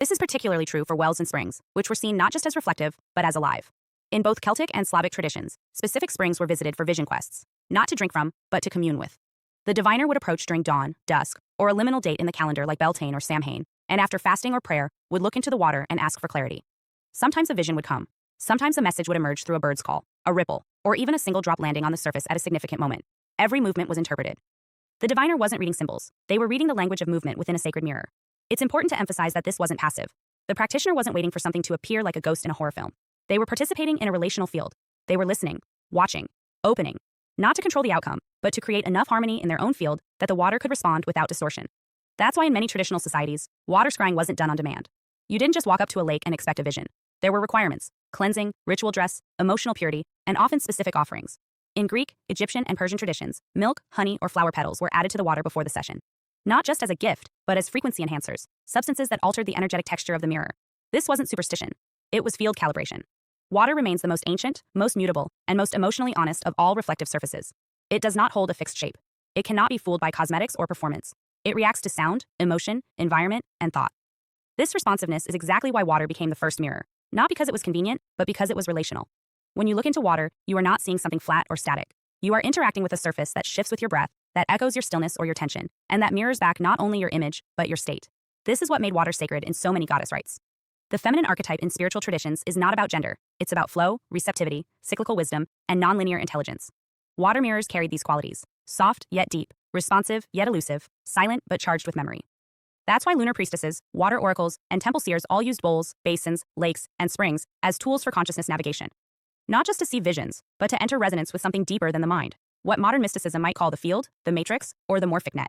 This is particularly true for wells and springs, which were seen not just as reflective, but as alive. In both Celtic and Slavic traditions, specific springs were visited for vision quests, not to drink from, but to commune with. The diviner would approach during dawn, dusk, or a liminal date in the calendar like Beltane or Samhain, and after fasting or prayer, would look into the water and ask for clarity. Sometimes a vision would come. Sometimes a message would emerge through a bird's call, a ripple, or even a single drop landing on the surface at a significant moment. Every movement was interpreted. The diviner wasn't reading symbols. They were reading the language of movement within a sacred mirror. It's important to emphasize that this wasn't passive. The practitioner wasn't waiting for something to appear like a ghost in a horror film. They were participating in a relational field. They were listening, watching, opening, not to control the outcome, but to create enough harmony in their own field that the water could respond without distortion. That's why in many traditional societies, water scrying wasn't done on demand. You didn't just walk up to a lake and expect a vision. There were requirements: cleansing, ritual dress, emotional purity, and often specific offerings. In Greek, Egyptian, and Persian traditions, milk, honey, or flower petals were added to the water before the session. Not just as a gift, but as frequency enhancers, substances that altered the energetic texture of the mirror. This wasn't superstition. It was field calibration. Water remains the most ancient, most mutable, and most emotionally honest of all reflective surfaces. It does not hold a fixed shape. It cannot be fooled by cosmetics or performance. It reacts to sound, emotion, environment, and thought. This responsiveness is exactly why water became the first mirror, not because it was convenient, but because it was relational. When you look into water, you are not seeing something flat or static. You are interacting with a surface that shifts with your breath, that echoes your stillness or your tension, and that mirrors back not only your image, but your state. This is what made water sacred in so many goddess rites. The feminine archetype in spiritual traditions is not about gender. It's about flow, receptivity, cyclical wisdom, and nonlinear intelligence. Water mirrors carried these qualities: soft yet deep, responsive yet elusive, silent but charged with memory. That's why lunar priestesses, water oracles, and temple seers all used bowls, basins, lakes, and springs as tools for consciousness navigation. Not just to see visions, but to enter resonance with something deeper than the mind, what modern mysticism might call the field, the matrix, or the morphic net.